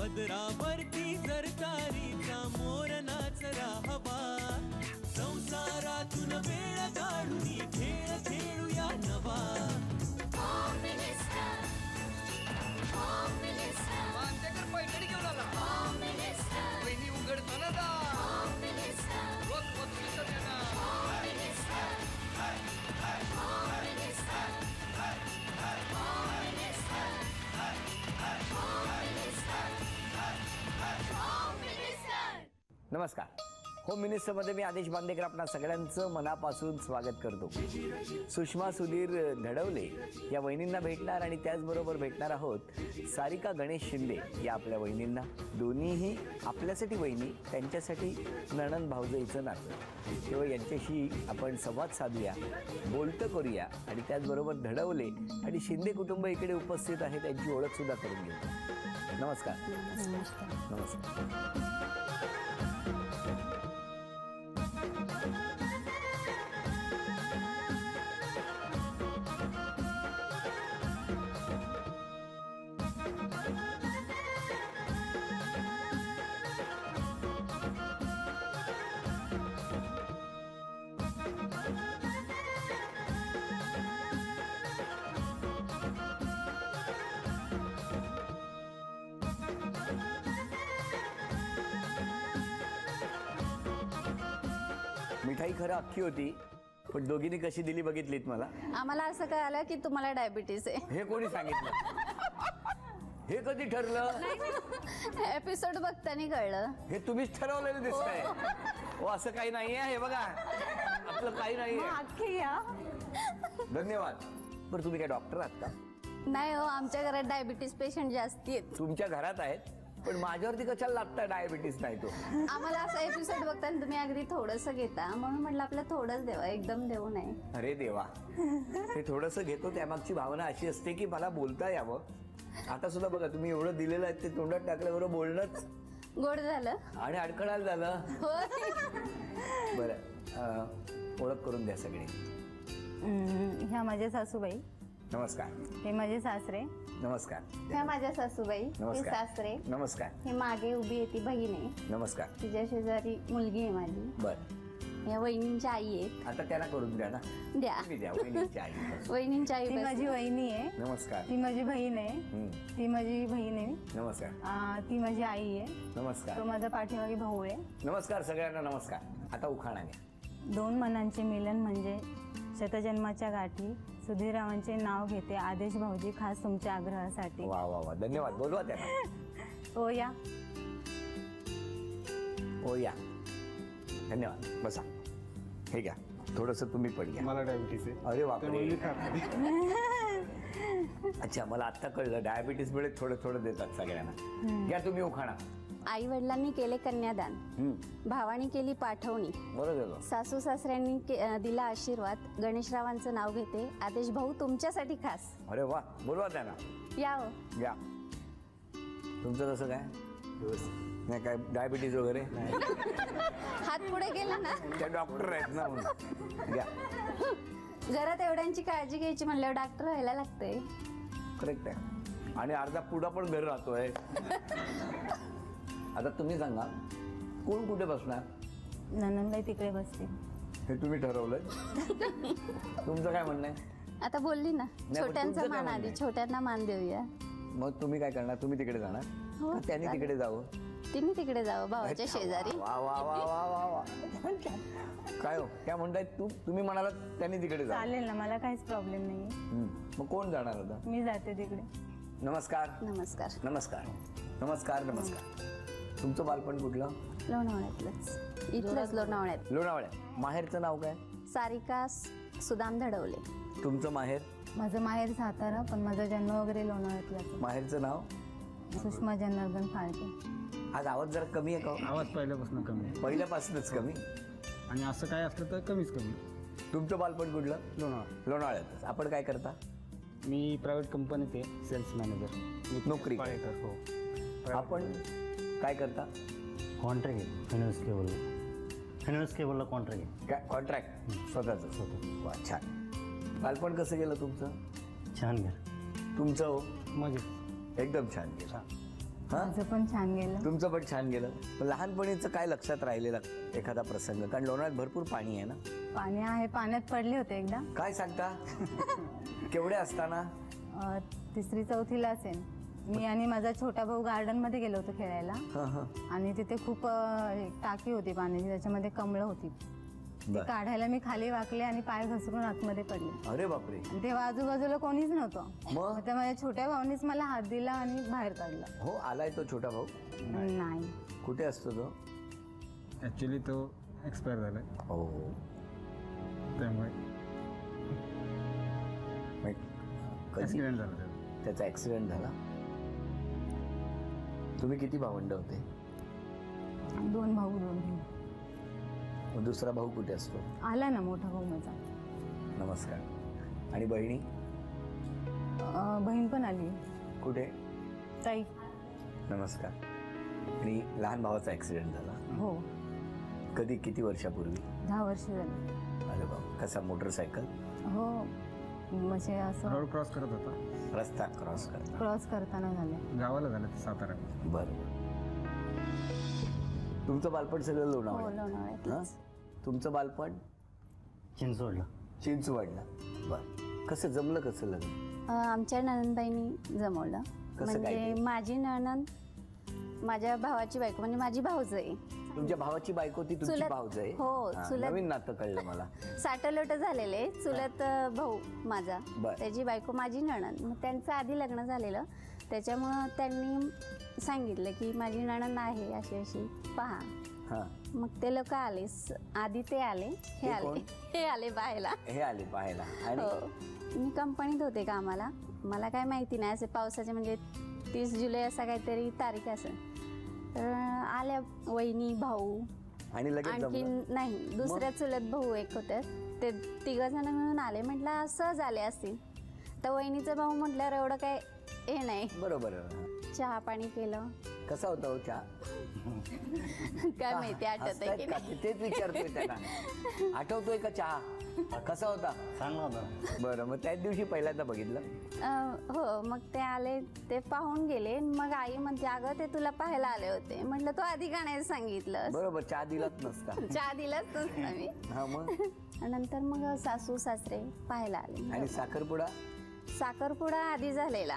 पदरावरती जर तारीचा मोर नाचला हवा, संसारातून वेळ काढून खेळ खेळूया नवा. पैठणी घेऊन आला, वहिनी उघडताना दा रोज पत्रिका देणार. नमस्कार. होम मिनिस्टरमध्ये मी आदेश बांदेकर आपणा सगळ्यांचं मनापासून स्वागत करतो. सुषमा सुधीर धडवले या वहिनींना भेटणार आणि त्याचबरोबर भेटणार आहोत सारिका गणेश शिंदे या आपल्या वहिनींना. दोन्हीही आपल्यासाठी वहिनी, त्यांच्यासाठी नणंद भाऊजाईचं नातं. तेव्हा यांच्याशी आपण संवाद साधूया, बोलतं करूया आणि त्याचबरोबर धडवले आणि शिंदे कुटुंब इकडे उपस्थित आहे त्यांची ओळखसुद्धा करून घेऊ. नमस्कार. नमस्कार. मिठाई खरं अख्खी होती, पण दोघींनी कशी दिली बघितलीत मला. आम्हाला असं कळालं की तुम्हाला डायबिटीस आहे. हे कोणी सांगितलं? हे कधी ठरलं? एपिसोड बघताना कळलं. हे तुम्हीच ठरवलेलं दिसतंय. हो, असं काही नाहीये. हे बघा, आपलं काही नाहीये. धन्यवाद. बरं, तुम्ही काय डॉक्टर आहात का? नाही हो, आमच्या घरात डायबिटीस पेशंट जास्ती आहेत. तुमच्या घरात आहेत, पण माझ्यावरती कशाला लागतं डायबिटीस नाही तो? आम्हाला असं एपिसोड बघताना तुम्ही अगदी थोडंसं घेता, म्हणून म्हटलं आपलं थोडंच देवा, एकदम देऊ नये. अरे देवा, हे थोडंसं घेतो त्यामागची भावना अशी असते की मला बोलता यावं. आता सुद्धा बघा, तुम्ही एवढं दिलेलं आहे ते तोंडात टाकल्याबरोबर बोलणंच गोड झालं आणि अडखळायला झालं. बरं, ओळख करून द्या सगळे. ह्या माझ्या सासूबाई. नमस्कार. हे माझे सासरे. नमस्कार. ह्या माझ्या सासूबाई. नमस्कार. सासरे. नमस्कार. हे मागे उभी आहे ती बहीण आहे. नमस्कार. तिच्या शेजारी मुलगी आहे माझी. बर. या वहिनींच्या आई आहेत. आता त्यांना करून द्या ना. द्या. वहिनींच्या आई. वहिनींच्या आई. ती माझी वहिनी आहे. नमस्कार. ती माझी बहीण आहे. ती माझी बहीण आहे. नमस्कार. ती माझी आई आहे. नमस्कार. तो माझा पाठीमागे भाऊ आहे. नमस्कार सगळ्यांना. नमस्कार. आता उखाणा घ्या. दोन मनांचे मिलन म्हणजे शतजन्माच्या गाठी. सुधीररावांचे नाव घेते आदेश भाऊजी, खास तुमच्या आग्रहासाठी. वा वा वा, धन्यवाद. बोलवा त्यांना. ओ या. ओ या. धन्यवाद. बसा. हे घ्या, थोडंसं तुम्ही पण घ्या. मला डायबिटीस आहे. अरे बापरे. अच्छा, मला आता कळलं, डायबिटीसमुळे थोडं थोडं देतात सगळ्यांना. घ्या तुम्ही उखाणा. आई वडिलांनी केले कन्यादान, भावानी केली पाठवणी, बरोबर. सासू सासऱ्यांनी दिला आशीर्वाद. गणेशरावांचं नाव घेते आदेश भाऊ तुमच्यासाठी खास. अरे वा, बोलवा त्यांना. या हो. घ्या. तुमचं कसं काय? नाही काय डायबिटीज वगैरे? हात पुढे गेला ना. त्या डॉक्टर आहेत ना म्हणून. घ्या. घरात एवढ्यांची काळजी घ्यायची म्हणल्यावर डॉक्टर व्हायला लागतंय. करेक्ट आहे. आणि अर्धा पुढा पण घर राहतोय. आता तुम्ही सांगा, कोण कुठे बसणार? ननंदबाई तिकडे बसते. हे तुम्ही ठरवलंय? तुमचं काय म्हणणं आहे? आता बोलली ना, छोट्यांचा मान आधी, छोट्यांना मान देऊया. मग तुम्ही काय करणार? तुम्ही तिकडे जाणार? हो, त्यांनी तिकडे जावं. तिने तिकडे जावं, भावाच्या शेजारी. वा वा वा वा वा वा. काय हो, काय म्हणताय? तुम्ही म्हणाला त्यांनी तिकडे जा. चालेल ना, मला काहीच प्रॉब्लेम नाही. मग कोण जाणार आता? मी जाते तिकडे. नमस्कार. नमस्कार. नमस्कार. नमस्कार. नमस्कार. तुमचं बालपण कुठलं? लोणावळ्यातलंच. इथलंच लोणावळ्यात. लोणावळ्यात. माहेरचं नाव काय? सारिका सुदाम धडवले. तुमचं माहेर? माझं माहेर सातारा, पण माझा जन्म वगैरे लोणावळ्यातला. माहेरचं नाव? सुषमा जनार्दन फाळके. आज आवाज जरा कमी आहे का? आवाज पहिल्यापासून कमी आहे. पहिल्यापासूनच कमी? आणि असं काय असलं तर कमीच कमी. तुमचं बालपण कुठलं? लोणावळा. लोणावळ्यातच. आपण काय करता? मी प्रायव्हेट कंपनीत आहे, सेल्स मॅनेजर. नोकरी? हो. आपण काय करता? कॉन्ट्रॅक्ट आहे. फायनान्स केबलला कॉन्ट्रॅक्ट आहे. काय कॉन्ट्रॅक्ट? स्वतःचं. वा, छान. बालपण कसं गेलं तुमचं? छान घर. तुमचं? हो, मजेत. एकदम छान गेलं. हा माझं पण छान गेलं. तुमचं पण छान गेलं. पण लहानपणीचं काय लक्षात राहिलेला एखादा प्रसंग? कारण लोणावळ्यात भरपूर पाणी आहे ना. पाणी आहे, पाण्यात पडले होते एकदा. काय सांगता? केवढे असताना? 3री-4थीला असेल मी. आणि माझा छोटा भाऊ गार्डन मध्ये गेलो होतो खेळायला. आणि तिथे खूप एक टाकी होती पाण्याची, त्याच्यामध्ये कमळं होती. ते काढायला मी खाली वाकले आणि पाय घसरून आतमध्ये पडले. अरे बापरे. आणि तेव्हा आजूबाजूला कोणीच नव्हतं. मग त्या माझ्या छोट्या भाऊनीच मला हात दिला आणि बाहेर काढलं. हो, आलाय तो छोटा भाऊ? नाही. कुठे असतो तो? ॲक्च्युली तो एक्सपायर झाला आहे, हो. त्यामुळे कधी ॲक्सिडेंट झाला. त्याचा ॲक्सिडेंट झाला. तुम्ही किती भावंड होते? 2 भाऊ 2 बहीण. मग दुसरा भाऊ कुठे असतो? आला ना मोठा भाऊ माझा. नमस्कार. आणि बहिणी? बहीण पण आली. कुठे? ताई. नमस्कार. आणि लहान भावाचा ॲक्सिडेंट झाला? हो. कधी, किती वर्षापूर्वी? 10 वर्ष झाली. अरे बाबा. कसा? मोटरसायकल? हो, म्हणजे असं रोड क्रॉस करत होता, रस्ता क्रॉस करता? क्रॉस करताना झालं. गावाला झालं ते सातारा. बरं. तुमचं बालपण सगळं हो, लोणावळ्यात? लोणावळ्यात. हां. तुमचं बालपण? चिंचवडला. चिंचवडला. बरं. कसं जमलं? कसं लग्न? आमच्या नणंदबाईंनी जमवलं. कसं काय म्हणजे ते? माझी नणंद माझ्या भावाची बायको, म्हणजे माझी भाऊज आहे. तुमच्या भावाची बायको ती तुमची चुलत. भाऊज आहे? हो, हां, चुलत. नवीन नातं कळलं मला. साठलोट झालेले. चुलत भाऊ माझा, बर. त्याची बायको माझी नणंद. मग त्यांचं आधी लग्न झालेलं, त्याच्यामुळं त्यांनी सांगितलं की माझी नणंद आहे अशी अशी पहा. हां. मग ते लोक आले. आधी ते आले, हे ते कोण? आले, हे आले पाहायला. हे आले पाहायला. आणि हो. मी कंपनीत होते कामाला. मला काय माहिती नाही, असे पावसाचे म्हणजे 30 जुलै असा काहीतरी तारीख असेल. तर आल्या वहिनी, भाऊ, आणि लगेच आणखी जमलं? नाही, दुसऱ्या चुलत भाऊ एक होते. ते 3 जण मिळून आले. म्हटलं सहज आले असतील. तर वहिनीचा भाऊ म्हटल्यावर एवढं काय हे नाही. बरोबर. चहा पाणी केलं. कसा होता हो चहा? काय माहिती, आठवत आहे की हसतायत का? नाही. तेच विचारतोय त्यांना. आठवतोय का चहा? कसा होता? चांगला होता. बरं. मग त्याच दिवशी पहिल्यांदा बघितलं? हो. मग ते आले, ते पाहून गेले. मग आई म्हणते अगं ते तुला पाहायला आले होते. म्हटलं तो आधी का नाही सांगितलं? बरोबर. चहा दिलाच नसता. चहा दिलाच नसता मी. हा. मग नंतर मग सासू सासरे पाहायला आले. आणि साखरपुडा? साखरपुडा आधी झालेला,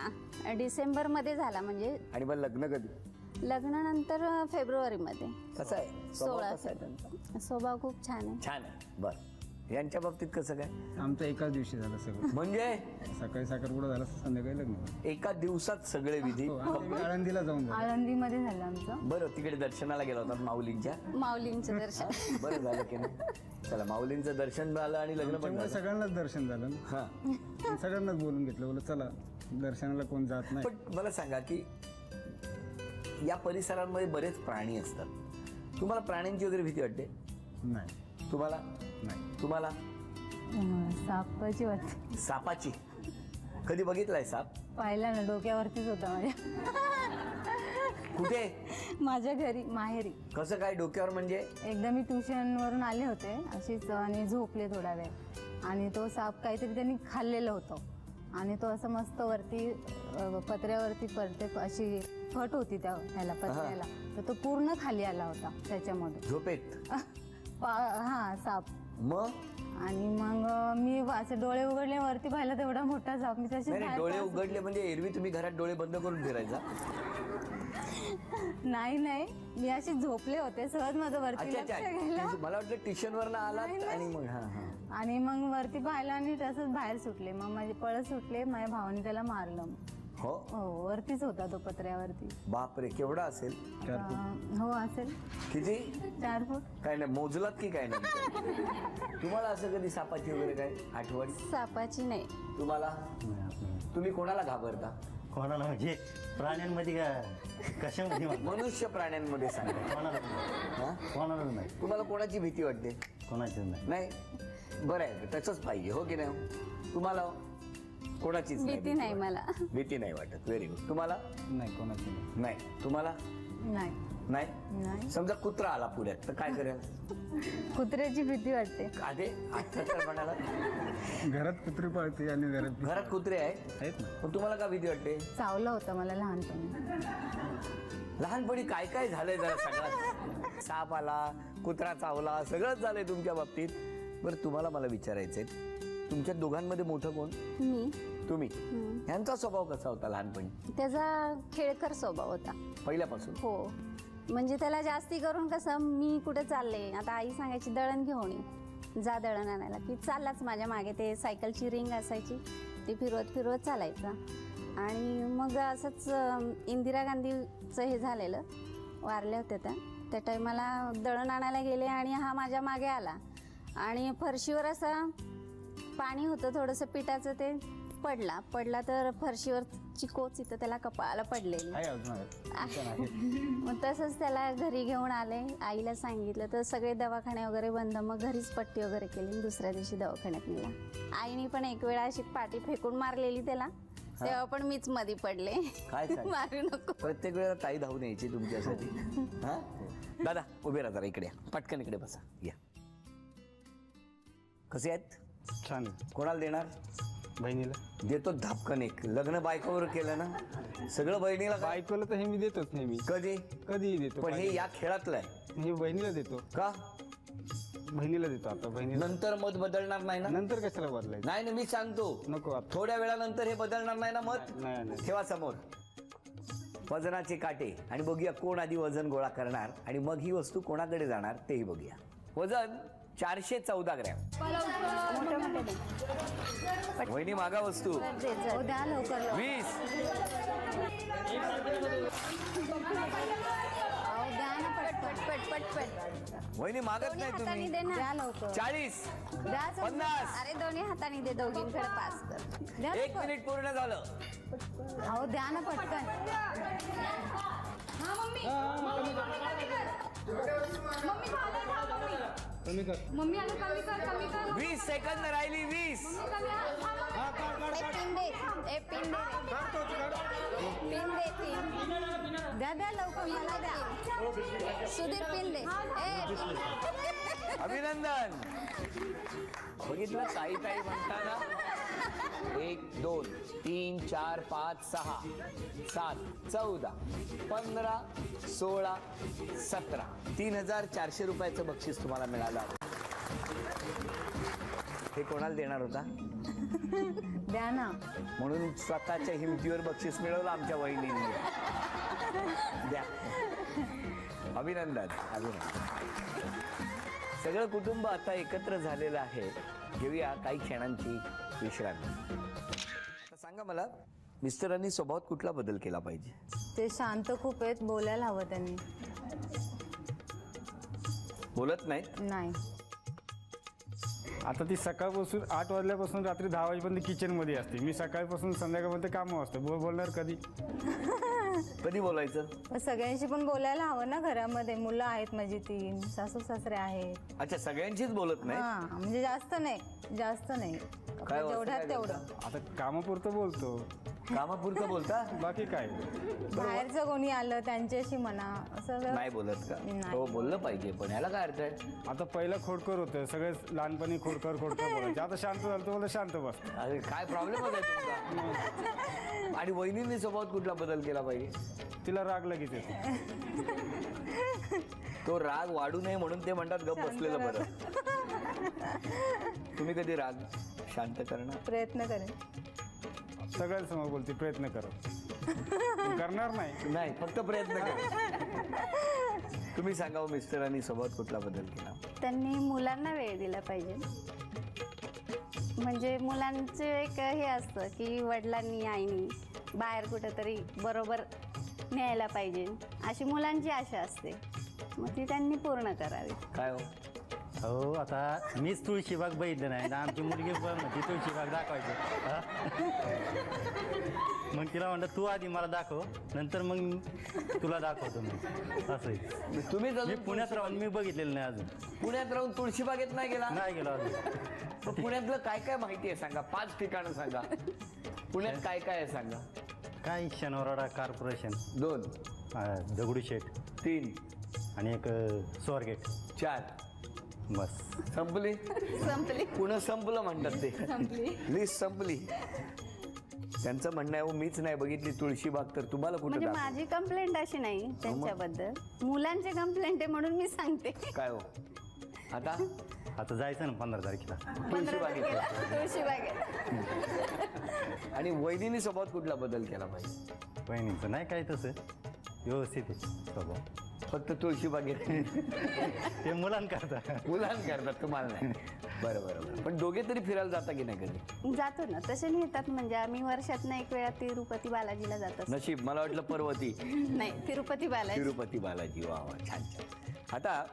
डिसेंबरमध्ये झाला. म्हणजे आणि मग लग्न कधी? लग्नानंतर फेब्रुवारीमध्ये. कसं आहे स्वभाव? 16. कसा आहे त्यांचा? स्वभाव खूप छान आहे. छान आहे. बरं. यांच्या बाबतीत कसं काय? आमचं एकाच दिवशी झालं सगळं. म्हणजे सकाळी साखरपुडा झाला, संध्याकाळी लग्न झालं. एका दिवसात सगळे विधी? हो, आणि ते आळंदीला जाऊन झालं. आळंदीमध्ये झालं आमचं. बरं. तिकडे दर्शनाला गेला होता माऊलींच्या? माऊलींचं दर्शन. बरं झालं की नाही? चला, माऊलींचं दर्शन झालं आणि लग्न पण त्यामुळे झालं. सगळ्यांनाच दर्शन झालं ना. हां. सगळ्यांनाच बोलून घेतलं, बोललं चला दर्शनाला कोण जात नाही. पण मला सांगा की या परिसरांमध्ये बरेच प्राणी असतात. तुम्हाला प्राण्यांची वगैरे भीती वाटते? नाही. तुम्हाला? नाही. तुम्हाला? सापाची वाटते. सापाची? कधी बघितलाय साप? पाहिला ना, डोक्यावरतीच होता माझ्या. कुठे? माझ्या घरी, माहेरी. कसं काय डोक्यावर? म्हणजे एकदा मी ट्युशनवरून आले होते अशीच, आणि झोपले थोडा वेळ. आणि तो साप काहीतरी त्यांनी खाल्लेलं होतं. आणि तो असं मस्त वरती पत्र्यावरती पडते, अशी फट होती त्याला पत्र्याला. तर तो पूर्ण खाली आला होता त्याच्यामध्ये. झोपेत? हा, साप. मग? आणि मग मी असे डोळे उघडले, वरती पाहिला तेवढा मोठा साप. मी तशी नाही, डोळे उघडले म्हणजे एरवी तुम्ही घरात डोळे बंद करून फिरायचा? नाही, मी अशी झोपले होते, सहज माझं वरती लक्ष गेलं. मला वाटलं ट्युशनवर आलात आणि मग. आणि मग वरती पाहिलं आणि तसंच बाहेर सुटले. मग माझे पळ सुटले. माझ्या भावाने त्याला मारलं. हो. वरतीच होता तो, पत्र्यावरती. बापरे. केवढा असेल? हो, असेल. किती? 4 फूट. काय नाही मोजलात की काय नाही? तुम्हाला असं कधी सापाची वगैरे काय आठवण? सापाची नाही. तुम्हाला? तुम्ही कोणाला घाबरता? कोणाला म्हणजे प्राण्यांमध्ये का कशामध्ये? मनुष्य प्राण्यांमध्ये सांगा. कोणालाच नाही. तुम्हाला कोणाची भीती वाटते? कोणाचीच नाही. नाही. बरं आहे, तसंच पाहिजे. हो की नाही? तुम्हाला कोणाचीच भीती नाही मला. भीती नाही वाटत. Very good. तुम्हाला? नाही, कोणाची नाही. नाही. तुम्हाला? नाही. नाही. समजा कुत्रा आला पुण्यात तर काय करेल? कुत्र्याची भीती वाटते. आधे आता तर म्हणाला घरात कुत्री पाळते आणि घरात कुत्रे आहेत ना. पण तुम्हाला का भीती वाटते? चावला होता मला लहानपणी. लहानपणी काय काय झालंय जरा सगळं. साप आला, कुत्रा चावला, सगळंच झालंय तुमच्या बाबतीत. बरं तुम्हाला मला विचारायचंय, तुमच्या दोघांमध्ये मोठं कोण? मी. तुम्ही. यांचा स्वभाव कसा होता लहानपणी? त्याचा खेळकर स्वभाव होता पहिल्यापासून? हो. म्हणजे त्याला जास्ती करून कसं, मी कुठे चालले, आता आई सांगायची दळण घेऊन ये, जा दळण आणायला, की चाललाच माझ्या मागे. ते सायकलची रिंग असायची, ती फिरवत फिरवत चालायचा. आणि मग असंच इंदिरा गांधीचं हे झालेलं, वारल्या होत्या त्या टायमाला दळण आणायला गेले आणि हा माझ्या मागे आला आणि फरशीवर असं पाणी होतं थोडंसं पिठाचं, ते पडला तर फरशीवरची कोच इथं त्याला कपाळाला पडलेली. मग तसंच त्याला घरी घेऊन आले, आईला सांगितलं तर सगळे दवाखाने वगैरे बंद. मग घरीच पट्टी वगैरे केली, दुसऱ्या दिवशी दवाखान्यात नेला. आईने पण एक वेळा अशी पाठी फेकून मारलेली त्याला, तेव्हा पण मीच मध्ये पडले. काय मारू नको. प्रत्येक वेळेला ताई धावून यायची तुमच्यासाठी. हा दादा उभे राहा जरा, इकडे पटकन इकडे बसा. या, कसे आहेत? छान. कोणाला देणार? बहिणीला देतो धापकन. एक लग्न बायकोवर केलं ना, सगळं बहिणीला. बायकोला तर हे मी देतोच नेहमी, कधीही देतो. पण हे या खेळातलं आहे. हे बहिणीला देतो. का? बहिणीला देतो. आता बहिणीला नंतर मत बदलणार नाही ना? नंतर कशाला बदलायचं? नाही ना, मी सांगतो नको आता. थोड्या वेळानंतर हे बदलणार नाही ना मत? नाही. ठेवा समोर वजनाचे काटे आणि बघूया कोण आधी वजन गोळा करणार आणि मग ही वस्तू कोणाकडे जाणार तेही बघूया. वजन 414 ग्रॅम. मोठे मोठे दे. वहिनी मागा वस्तू. हो द्या लवकर. 20. अहो द्या ना पटपट. पटपट. वहिनी मागत दोन्ही नाही हाताने तुम्ही. दे ना. द्या लवकर. 40. द्या 50. अरे दोन्ही हाताने दे, दोघींकडे पास कर. द्या 1 लवकर. मिनिट पूर्ण झालं. अहो द्या ना पटकन. कमी कर. 20 सेकंद राहिली. 20. पिन दे पिन. द्या लवकर मला द्या. सुधीर पिन दे. अभिनंदन. बघितलं ताई म्हणताना 1 2 3 4 5 6 7 14 15 16 17 3400 रुपयाचं बक्षीस तुम्हाला मिळालं. हे कोणाला देणार होता? द्या ना. म्हणून स्वतःच्या हिमतीवर बक्षीस मिळवलं आमच्या वहिनींनी. द्या. अभिनंदन. सगळं कुटुंब आता एकत्र झालेलं आहे. घेऊया काही क्षणांची विश्रांती. आता सांगा मला, मिस्टरांनी स्वभावात कुठला बदल केला पाहिजे? ते शांत खूप आहेत, बोलायला हवं त्यांनी. बोलत नाहीत? नाही. आता ती सकाळपासून 8 वाजल्यापासून रात्री 10 वाजेपर्यंत किचनमध्ये असते. मी सकाळपासून संध्याकाळपर्यंत कामं असतं. बोलणार कधी? कधी बोलायचं? पण सगळ्यांशी पण बोलायला हवं ना. घरामध्ये मुलं आहेत माझी 3, सासू सासरे आहेत. अच्छा, सगळ्यांशीच बोलत नाही? हा म्हणजे जास्त नाही. काय जेवढ्यात तेवढं. आता कामापुरतं बोलतो. कामापुरतं बोलता? बाकी काय? बाहेरचं कोणी आलं त्यांच्याशी म्हणा असं नाही बोलत का? नाही. हो, बोललं पाहिजे, पण याला काय अर्थ आहे? आता पहिलं खोडकर होतं, सगळे लहानपणी खोडकर बोलायचे. आता शांत झालं तर मला शांत बस. अरे काय प्रॉब्लेमच आहे तुमचा. आणि वहिनींनी स्वभावात कुठला बदल केला पाहिजे? तिला राग लगेच येतो. तो राग वाढू नये म्हणून ते म्हणतात गप बसलेलं बरं. तुम्ही कधी राग शांत करणार? प्रयत्न करेन. सगळ्यांसमोर बोलते प्रयत्न करत. करणार नाही. नाही, फक्त प्रयत्न करा. तुम्ही सांगावं, मिस्टरांनी स्वभावात कुठला बदल केला? त्यांनी मुलांना वेळ दिला पाहिजे. म्हणजे मुलांचं एक हे असतं की वडिलांनी आईनी बाहेर कुठेतरी बरोबर न्यायला पाहिजे, अशी मुलांची आशा असते. मग ती त्यांनी पूर्ण करावी. काय हो? हो, आता मीच तुळशीबाग बघितलं नाही, आमची मुलगी पण म्हणते तुळशीबाग दाखवायची. मग तिला म्हणलं तू आधी मला दाखव, नंतर मग तुला दाखवतो मी. असं आहे. तुम्ही मी पुण्यात राहून मी बघितलेलं नाही अजून. पुण्यात राहून तुळशीबागेत नाही गेला? नाही गेलो अजून. मग पुण्यातलं काय काय माहिती आहे सांगा. 5 ठिकाणं सांगा. पुण्यात काय काय आहे सांगा. काय शनिवारवाडा कॉर्पोरेशन, 2, दगडूशेठ 3 आणि एक स्वारगेट. 4. बस संपली. पुणे संपलं म्हणतात ते. लिस्ट संपली. त्यांचं म्हणणं आहे मीच नाही बघितली तुळशीबाग तर तुम्हाला कुठे म्हणजे माझी कंप्लेंट अशी नाही त्यांच्याबद्दल, मुलांची कंप्लेंट आहे म्हणून मी सांगते. काय हो आता आता जायचं ना 15 तारखेला. तुळशीबागेत तुळशीबागेत. आणि वैदिनी स्वभावात कुठला बदल केला पाहिजे? बहिणींचं नाही काय तसं, व्यवस्थित आहे स्वभाव. फक्त तुळशीबागेत ते मुलांकरता. करतात तुम्हाला नाही. बरं बरं बरं. पण दोघे तरी फिरायला जाता की नाही कधी? जातो ना, तसे नाही येतात. म्हणजे आम्ही वर्षातनं एक वेळा तिरुपती बालाजीला जात असतो. नशीब, मला वाटलं पर्वती. नाही, तिरुपती बालाजी. तिरुपती बालाजी, वा वा, छान छान. आता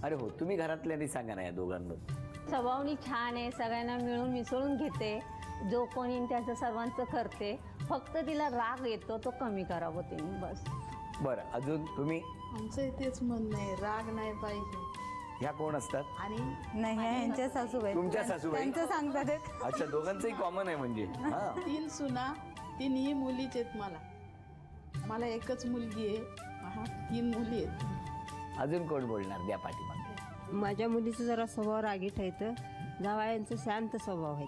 अरे हो, तुम्ही घरातल्यानी सांगा ना या दोघांबद्दल. स्वभावनी छान आहे, सगळ्यांना मिळून मिसळून घेते, जो कोणी त्याचं सर्वांचं करते. फक्त तिला राग येतो, तो कमी करावं तिने, बस. बरं, अजून तुम्ही? आमचं तेच म्हणणं आहे, राग नाही पाहिजे. ह्या कोण असतात? आणि नाही, ह्या यांच्या सासूबाई. तुमच्या सासूबाई? त्यांचं सांगतात ते. अच्छा, दोघांचंही कॉमन आहे म्हणजे. हा 3 सुना, 3ही मुलीच आहेत. मला एकच मुलगी आहे, 3 मुली आहेत. अजून कोण बोलणार? द्या पाठीमागे. माझ्या मुलीचं जरा स्वभाव रागीट आहे, जावयांचं शांत स्वभाव आहे.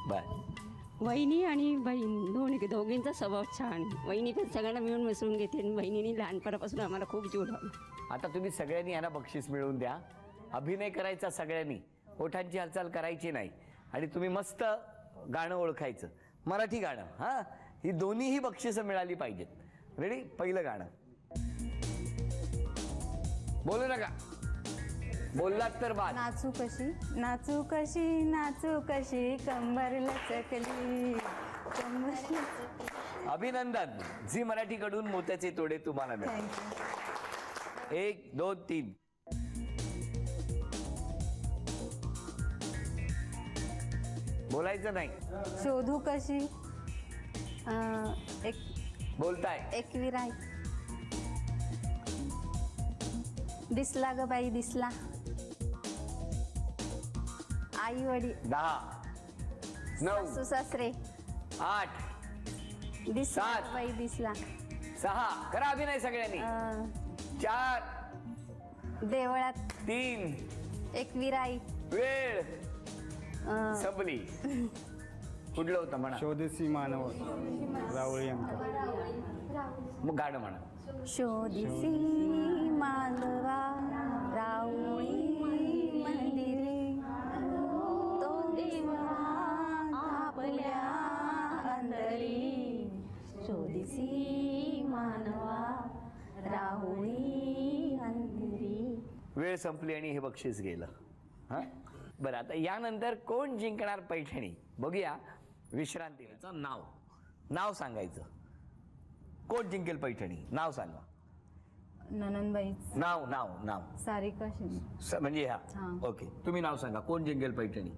बर. वहिनी आणि बहीण दोघींचा स्वभाव छान. वहिनी पण सगळ्यांना मिळून मिसळून घेते आणि बहिणीने लहानपणापासून आम्हाला खूप जीव लावला. आता तुम्ही सगळ्यांनी यांना बक्षीस मिळवून द्या. अभिनय करायचा सगळ्यांनी, ओठांची हालचाल करायची नाही. आणि तुम्ही मस्त गाणं ओळखायचं, मराठी गाणं. हा, ही दोन्हीही बक्षिसं मिळाली पाहिजेत. रेडी? पहिलं गाणं बोलू नका, बोललात तर बाद. नाचू कशी नाचू कशी नाचू कशी कंबर लचकली कंबर. अभिनंदन. झी मराठीकडून मोत्याचे तोडे तुम्हाला मिळाले. थँक्यू. 1 2 3. बोलायचं नाही. शोधू कशी एक बोलताय. एकविरा. दिसला ग बाई दिसला. आई वडील. 10 9 सासू सासरे. 8 दिसला सात. ग बाई दिसला. 6. करा अभिनय सगळ्यांनी. 4 देवळात. 3. एकविराई. वेळ संपली. कुठलं होतं म्हणा? शोधसी मानव रावळी अंक. मग गाणं म्हणा. शोधिसी मालवा राऊळी मंदिरे तो देवा आपल्या अंतरी. शोधिसी मानवा राऊळी अंतरी. वेळ संपली आणि हे बक्षीस गेलं. हा, बरं. आता यानंतर कोण जिंकणार पैठणी बघूया. विश्रांतीचं नाव सांगायचं. कोण जिंकेल पैठणी? नाव सांगा. ननंदबाई. नाव सारिका शिंदे. म्हणजे हा. ओके, तुम्ही नाव सांगा. कोण जिंकेल पैठणी?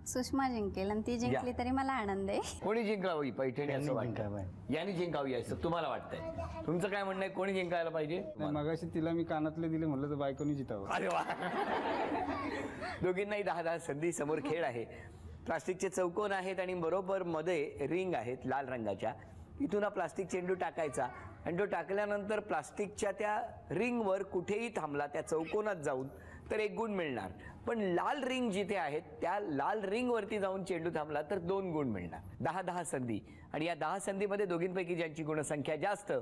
सुषमा जिंकेल आणि ती जिंकली तरी मला आनंद आहे. कोणी जिंकावी पैठणी असं वाटतं? जिंकावी. यांनी जिंकावी असं तुम्हाला वाटतंय? तुमचं काय म्हणणं आहे? कोणी जिंकायला पाहिजे? मगाशी तिला मी कानातले दिले, म्हटलं तर बायकोनी जितावं. अरे वा. दोघींनाही 10-10 संधी. समोर खेळ आहे. प्लास्टिकचे चौकोन आहेत आणि बरोबर मध्ये रिंग आहेत लाल रंगाच्या. इथून हा प्लास्टिक चेंडू टाकायचा आणि तो टाकल्यानंतर प्लास्टिकच्या त्या रिंगवर कुठेही थांबला त्या चौकोनात जाऊन तर 1 गुण मिळणार. पण लाल रिंग जिथे आहेत त्या लाल रिंगवरती जाऊन चेंडू थांबला तर 2 गुण मिळणार. 10-10 संधी. आणि या 10 संधीमध्ये दोघींपैकी ज्यांची गुणसंख्या जास्त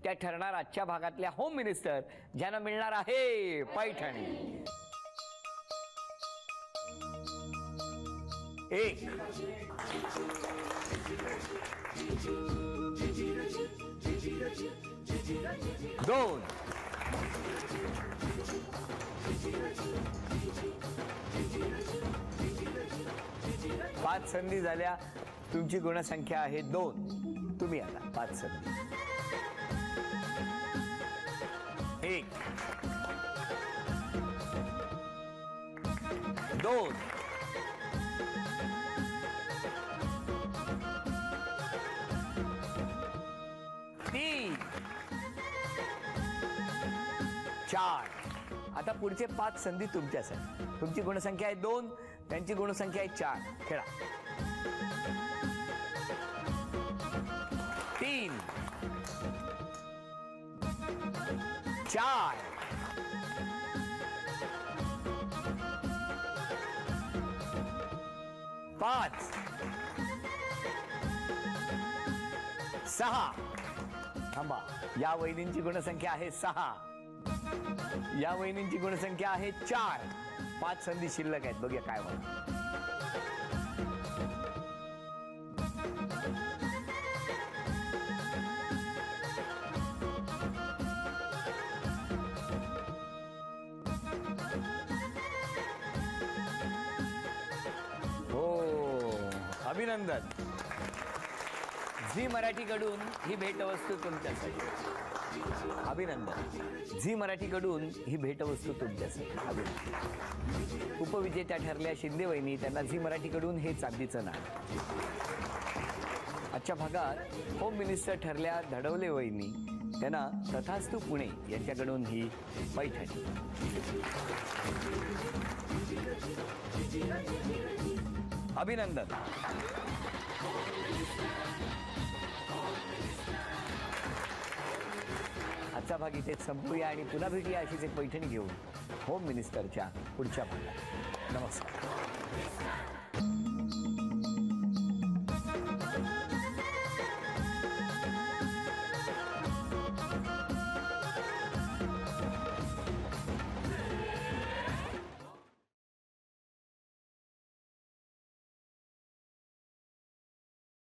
त्या ठरणार आजच्या भागातल्या होम मिनिस्टर, ज्यांना मिळणार आहे पैठणी. 1 2 5 संधी झाल्या. तुमची गुणसंख्या आहे 2. तुम्ही आता 5 संधी. 1 2 3 4. आता पुढचे 5 संधी तुमच्यासाठी. तुमची गुणसंख्या आहे 2, त्यांची गुणसंख्या आहे 4. खेळा. 3 4 5 6. थांबा, या वहिनींची गुणसंख्या आहे 6. या वहिनींची गुणसंख्या आहे 4. 5 संधी शिल्लक आहेत. बघूया काय होणार. अभिनंदन. झी मराठीकडून ही भेटवस्तू तुमच्यासाठी. अभिनंदन. झी मराठीकडून ही भेटवस्तू तुमच्यासाठी. अभिनंदन. उपविजेत्या ठरल्या शिंदे वहिनी, त्यांना झी मराठीकडून हे चांदीचं नाणं. आजच्या भागात होम मिनिस्टर ठरल्या धडवले वहिनी, त्यांना तथास्तू पुणे यांच्याकडून ही पैठणी. अभिनंदन. आजचा भाग इथेच संपूया आणि पुन्हा भेटूया अशीच एक पैठणी घेऊन होम मिनिस्टरच्या पुढच्या भागात. नमस्कार.